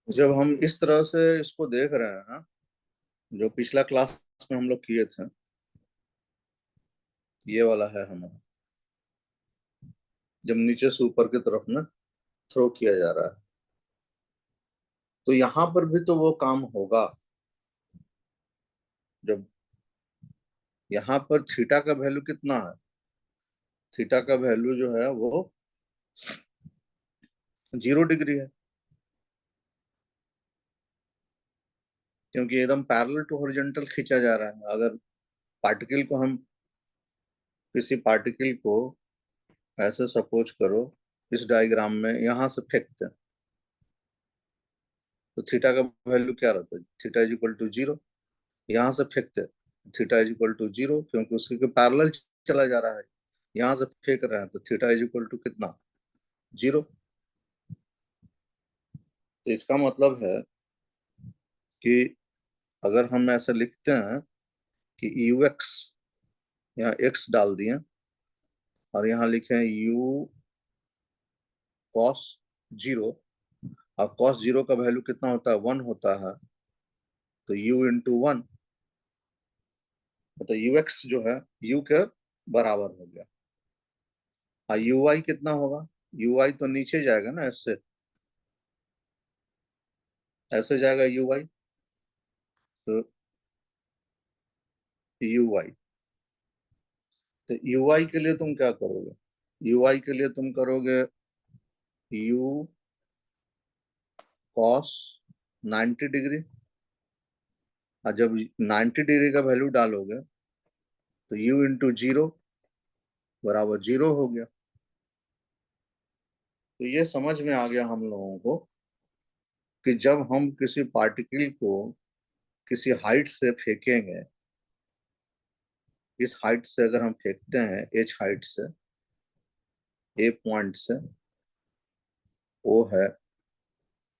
जब हम इस तरह से इसको देख रहे हैं ना, जो पिछला क्लास में हम लोग किए थे, ये वाला है हमारा। जब नीचे से ऊपर की तरफ में थ्रो किया जा रहा है, तो यहाँ पर भी तो वो काम होगा। जब यहाँ पर थीटा का वैल्यू कितना है, थीटा का वैल्यू जो है वो 0 डिग्री है, क्योंकि एकदम पैरेलल टू हॉरिजॉन्टल खींचा जा रहा है। अगर पार्टिकल को हम किसी पार्टिकल को ऐसे सपोज करो, इस डायग्राम में यहाँ से फेंकते हैं, तो थीटा का वैल्यू क्या रहता है? Theta is equal to 0। यहाँ से फेंकते हैं, थीटा इज इक्वल टू 0, क्योंकि उसके पैरेलल चला जा रहा है। यहाँ से फेंक रहे हैं तो थीटा इज इक्वल टू कितना? 0। तो इसका मतलब है कि अगर हम ऐसे लिखते हैं कि यू एक्स, यहाँ एक्स डाल दिए और यहाँ लिखे यू कॉस 0। अब कॉस 0 का वैल्यू कितना होता है? 1 होता है। तो यू इंटू 1, मतलब यू एक्स जो है यू के बराबर हो गया। और यू आई कितना होगा? यू आई तो नीचे जाएगा ना, ऐसे ऐसे जाएगा यू आई। तो यू आई, तो यू आई के लिए तुम क्या करोगे? यू आई के लिए तुम करोगे यू कॉस 90 डिग्री। और जब 90 डिग्री का वैल्यू डालोगे तो यू इंटू 0 बराबर 0 हो गया। तो ये समझ में आ गया हम लोगों को कि जब हम किसी पार्टिकल को किसी हाइट से फेंकेंगे, इस हाइट से अगर हम फेंकते हैं, एच हाइट से, ए पॉइंट से, वो है,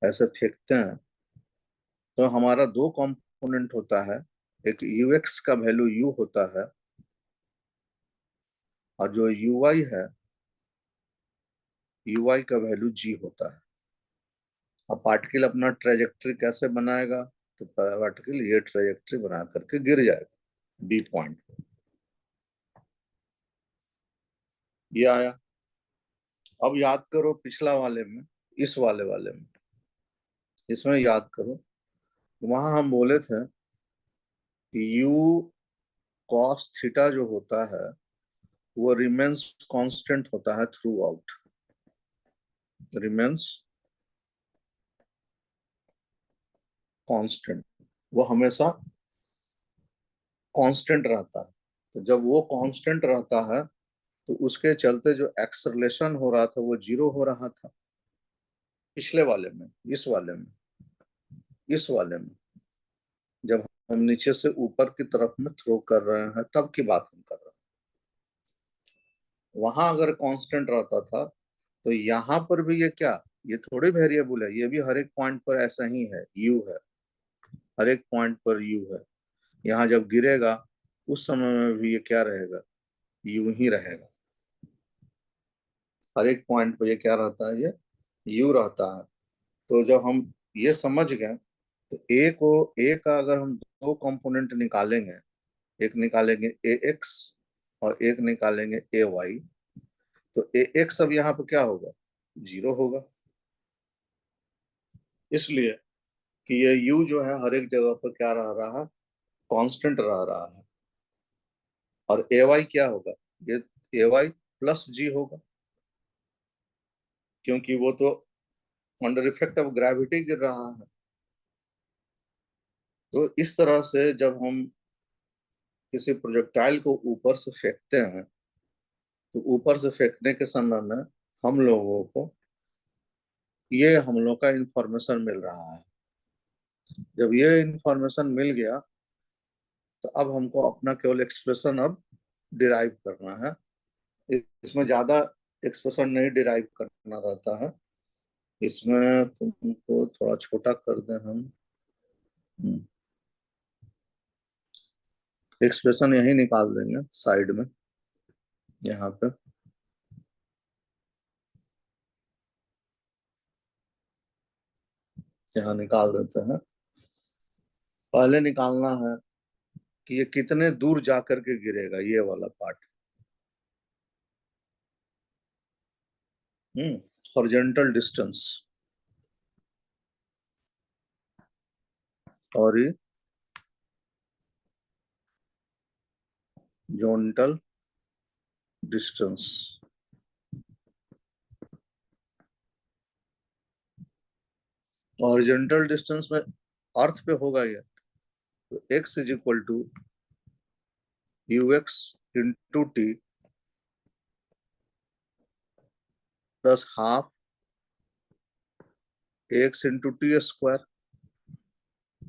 ऐसे फेंकते हैं, तो हमारा दो कंपोनेंट होता है। एक यूएक्स का वैल्यू यू होता है, और जो यूआई है, यूआई का वैल्यू जी होता है। अब पार्टिकल अपना ट्रेजेक्ट्री कैसे बनाएगा? तो पार्टिकल ये ट्रेजेक्ट्री बना करके गिर जाएगा बी पॉइंट। ये आया। अब याद करो पिछला वाले में, इस वाले में, इसमें याद करो, वहां हम बोले थे कि यू कॉस थीटा जो होता है वो रिमेन्स कांस्टेंट होता है थ्रू आउट, रिमेन्स कांस्टेंट, वो हमेशा कांस्टेंट रहता है। तो जब वो कांस्टेंट रहता है, तो उसके चलते जो एक्सलेशन हो रहा था वो 0 हो रहा था। पिछले वाले में, इस वाले में, इस वाले में जब हम नीचे से ऊपर की तरफ में थ्रो कर रहे हैं, तब की बात हम कर रहे हैं। वहां अगर कांस्टेंट रहता था, तो यहाँ पर भी ये क्या, ये थोड़ी वेरिएबल है, ये भी हर एक पॉइंट पर ऐसा ही है, यू है, हर एक पॉइंट पर यू है। यहाँ जब गिरेगा उस समय में भी ये क्या रहेगा? यू ही रहेगा। हर एक पॉइंट पर ये क्या रहता है? ये यू रहता है। तो जब हम ये समझ गए, तो ए का अगर हम दो कंपोनेंट निकालेंगे, एक निकालेंगे ए एक्स और एक निकालेंगे ए वाई, तो ए एक्स अब यहाँ पर क्या होगा? 0 होगा। इसलिए कि ये u जो है हर एक जगह पर क्या रह रहा है? कांस्टेंट रह रहा है। और ए वाई क्या होगा? ये ए वाई प्लस जी होगा, क्योंकि वो तो अंडर इफेक्ट ऑफ ग्रेविटी गिर रहा है। तो इस तरह से जब हम किसी प्रोजेक्टाइल को ऊपर से फेंकते हैं, तो ऊपर से फेंकने के समय में हम लोगों को ये हम लोग का इंफॉर्मेशन मिल रहा है। जब ये इंफॉर्मेशन मिल गया, तो अब हमको अपना केवल एक्सप्रेशन अब डिराइव करना है। इसमें ज्यादा एक्सप्रेशन नहीं डिराइव करना रहता है। इसमें तुमको थोड़ा छोटा कर दें हम, एक्सप्रेशन यही निकाल देंगे साइड में, यहाँ पे। यहाँ निकाल देते हैं। पहले निकालना है कि ये कितने दूर जा करके गिरेगा, ये वाला पार्ट। हॉरिजॉन्टल डिस्टेंस और हॉरिजॉन्टल डिस्टेंस। हॉरिजॉन्टल डिस्टेंस में अर्थ पे होगा ये, तो x is equal to u x into t plus half x into t square.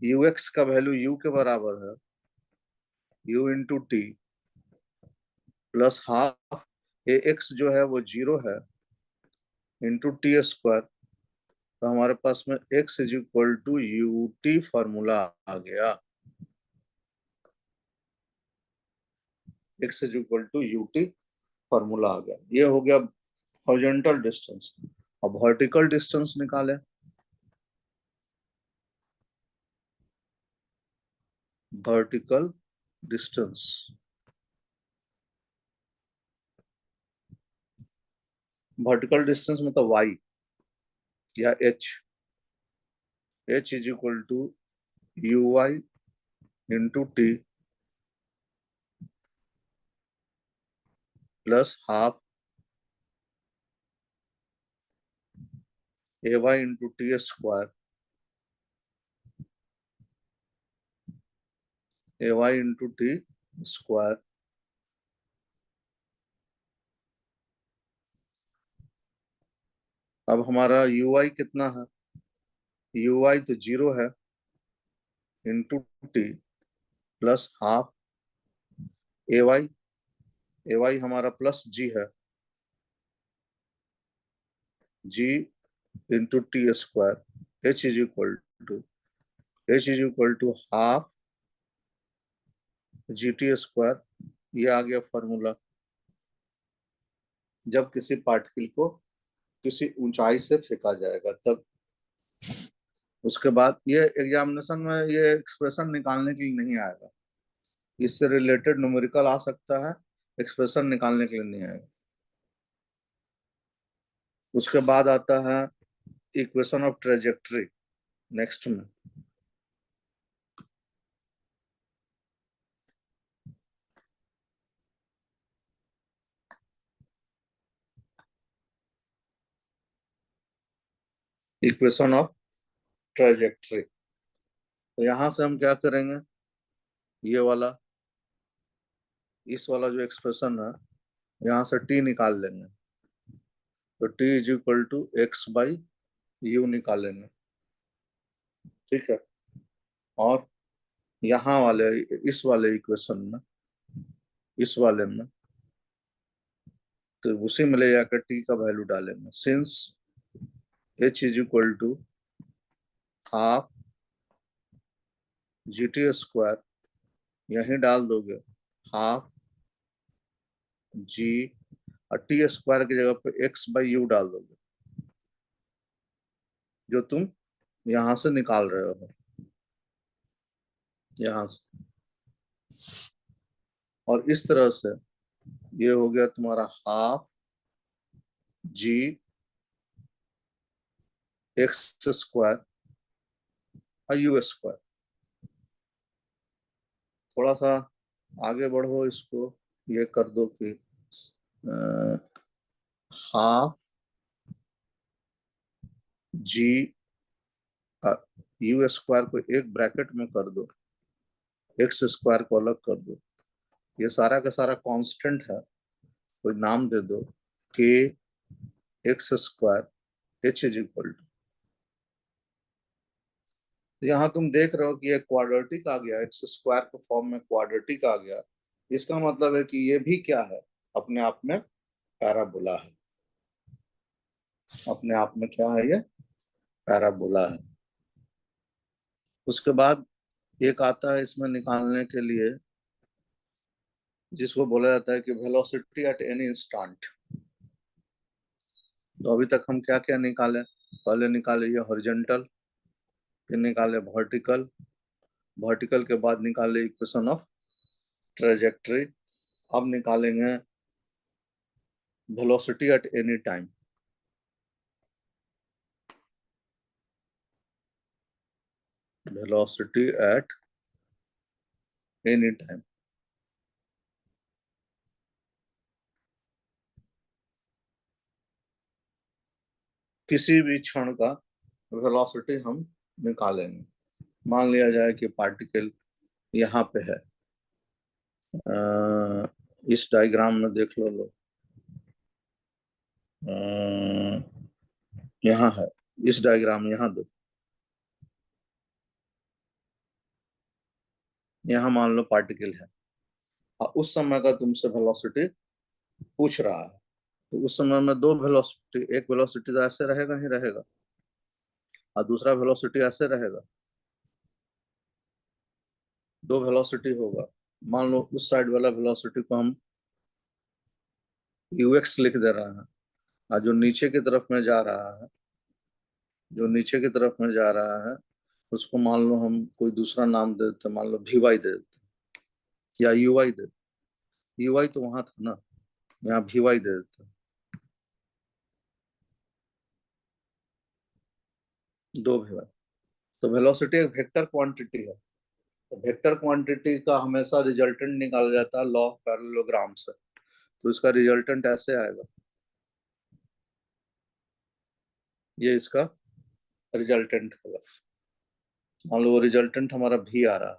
U x का वैल्यू u के बराबर है u into t plus half a x जो है वो 0 है इंटू टी स्क्वायर। तो हमारे पास में x is equal to u t formula आ गया। x is equal to u t formula आ गया। ये हो गया हॉरिजॉन्टल डिस्टेंस। अब वर्टिकल डिस्टेंस निकाले। वर्टिकल डिस्टेंस, वर्टिकल डिस्टेंस मतलब y या h is equal to u y into t plus half a y into t square a y into t square. अब हमारा यू आई कितना है, यू आई तो 0 है into t plus half a y हमारा plus g है, g into t square. Two h is equal to half g t square. ये आ गया फॉर्मूला। जब किसी पार्टिकल को किसी ऊंचाई से फेंका जाएगा तब। उसके बाद ये एग्जामिनेशन में ये एक्सप्रेशन निकालने के लिए नहीं आएगा, इससे रिलेटेड न्यूमेरिकल आ सकता है, एक्सप्रेशन निकालने के लिए नहीं आएगा। उसके बाद आता है इक्वेशन ऑफ ट्रेजेक्टरी नेक्स्ट में। इक्वेशन ऑफ ट्रेजेक्टरी, तो यहां से हम क्या करेंगे, ये वाला इस वाला जो एक्सप्रेशन है यहाँ से t निकाल लेंगे, तो t is equal to x by u निकालेंगे। ठीक है। और यहाँ वाले इस वाले इक्वेशन में, इस वाले में तो उसी में ले जाकर t का वैल्यू डालेंगे। Since h is equal to half g t square, यहीं डाल दोगे हाफ जी, और टी स्क्वायर की जगह पे एक्स बाई यू डाल दोगे जो तुम यहां से निकाल रहे हो, यहां से। और इस तरह से ये हो गया तुम्हारा हाफ जी एक्स स्क्वायर और यू स्क्वायर। थोड़ा सा आगे बढ़ो, इसको ये कर दो कि हाफ जी यू स्क्वायर को एक ब्रैकेट में कर दो, एक्स स्क्वायर को अलग कर दो। ये सारा का सारा कांस्टेंट है, कोई नाम दे दो के x square h is equal to. यहाँ तुम देख रहे हो कि ये क्वाड्रेटिक आ गया, एक्स स्क्वायर के फॉर्म में क्वाड्रेटिक आ गया। इसका मतलब है कि ये भी क्या है, अपने आप में पैराबोला है। अपने आप में क्या है, ये पैराबोला है। उसके बाद एक आता है इसमें निकालने के लिए जिसको बोला जाता है कि वेलोसिटी एट एनी इंस्टेंट। तो अभी तक हम क्या क्या निकाले, पहले निकाले ये हॉरिजॉन्टल, फिर निकाले वर्टिकल, वर्टिकल के बाद निकाले इक्वेशन ऑफ ट्रेजेक्टरी। अब निकालेंगे velocity at any time. Velocity at any time, किसी भी क्षण का वेलोसिटी हम निकालेंगे। मान लिया जाए कि पार्टिकल यहाँ पे है, इस डायग्राम में देख लो लोग, यहाँ है, इस डायग्राम में यहाँ दो, यहाँ मान लो पार्टिकल है और उस समय का तुमसे वेलोसिटी पूछ रहा है। तो उस समय में दो वेलोसिटी, एक वेलोसिटी तो ऐसे रहेगा ही रहेगा और दूसरा वेलोसिटी ऐसे रहेगा, दो वेलोसिटी होगा। मान लो उस साइड वाला वेलोसिटी को हम यूएक्स लिख दे रहे हैं और जो नीचे की तरफ में जा रहा है, जो नीचे की तरफ में जा रहा है उसको मान लो हम कोई दूसरा नाम दे देते, मान लो वी वाई दे देते या यूवाई दे देते। यूवाई तो वहां था ना, यहाँ वी वाई दे देते, दो वी वाई। तो वेलोसिटी एक वेक्टर क्वांटिटी है, तो वेक्टर क्वांटिटी का हमेशा रिजल्टेंट निकाला जाता है लॉ ऑफ पैरेललोग्राम से। तो इसका रिजल्टेंट ऐसे आएगा, ये इसका रिजल्टेंट होगा। मान लो वो रिजल्टेंट हमारा भी आ रहा है,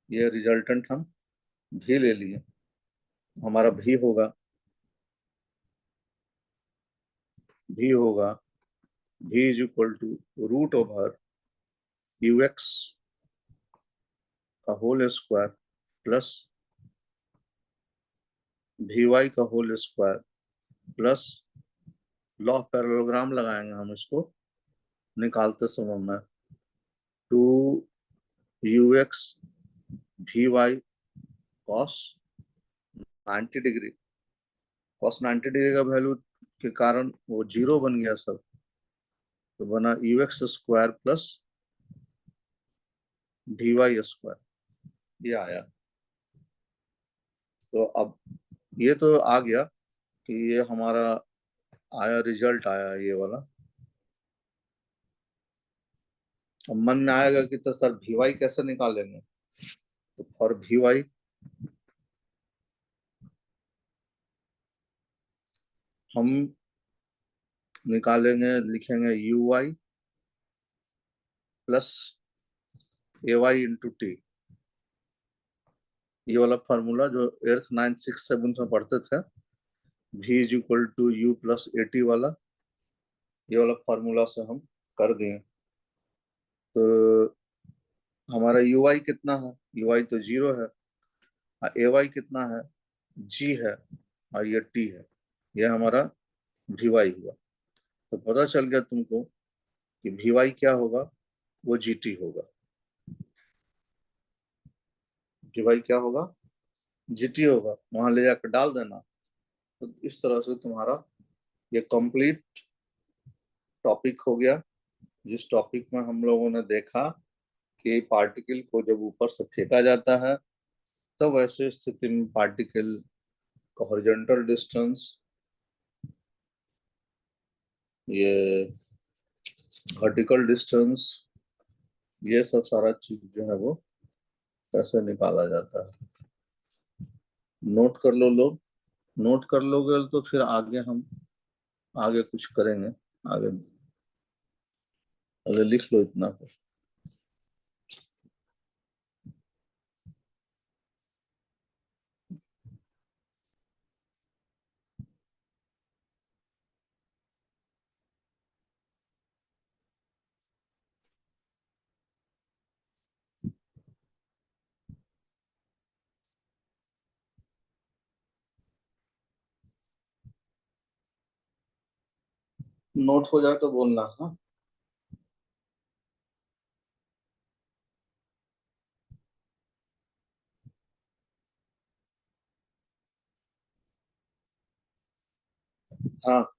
ये रिजल्टेंट हम भी ले लिए, हमारा भी होगा भी is equal to root over u x का whole square plus v y का whole square plus law of parallelogram लगाएंगे हम इसको निकालते समय में, two u x v y cos 90 degree. Cos 90 degree का वैल्यू के कारण वो जीरो बन गया सब, तो बना u x square plus v y square, ये आया। तो अब ये तो आ गया कि ये हमारा आया, रिजल्ट आया ये वाला। अब मन में आएगा कि तो सर वी वाई कैसे निकालेंगे, तो फॉर वी वाई हम निकालेंगे, लिखेंगे u y plus a y into t. ये वाला फॉर्मूला जो 8th 9th 6th 7th में पढ़ते थे, v is equal to u plus a t वाला, ये वाला फॉर्मूला से हम कर दिए। तो हमारा यू आई कितना है, यू आई तो जीरो है, ए वाई कितना है, जी है, और ये टी है, ये हमारा वी वाई हुआ। तो पता चल गया तुमको कि वी वाई क्या होगा, वो जी टी होगा। वी वाई क्या होगा, जी टी होगा, वहां ले जाकर डाल देना। तो इस तरह से तुम्हारा ये कंप्लीट टॉपिक हो गया, जिस टॉपिक में हम लोगों ने देखा कि पार्टिकल को जब ऊपर से फेंका जाता है तो वैसे स्थिति में पार्टिकल का हॉरिजॉन्टल डिस्टेंस, ये वर्टिकल डिस्टेंस, ये सब सारा चीज जो है वो कैसे निकाला जाता है। नोट कर लो लोग, नोट कर लोगे तो फिर आगे हम आगे कुछ करेंगे, आगे आगे लिख लो इतना फिर। नोट हो जाए तो बोलना, हाँ। हाँ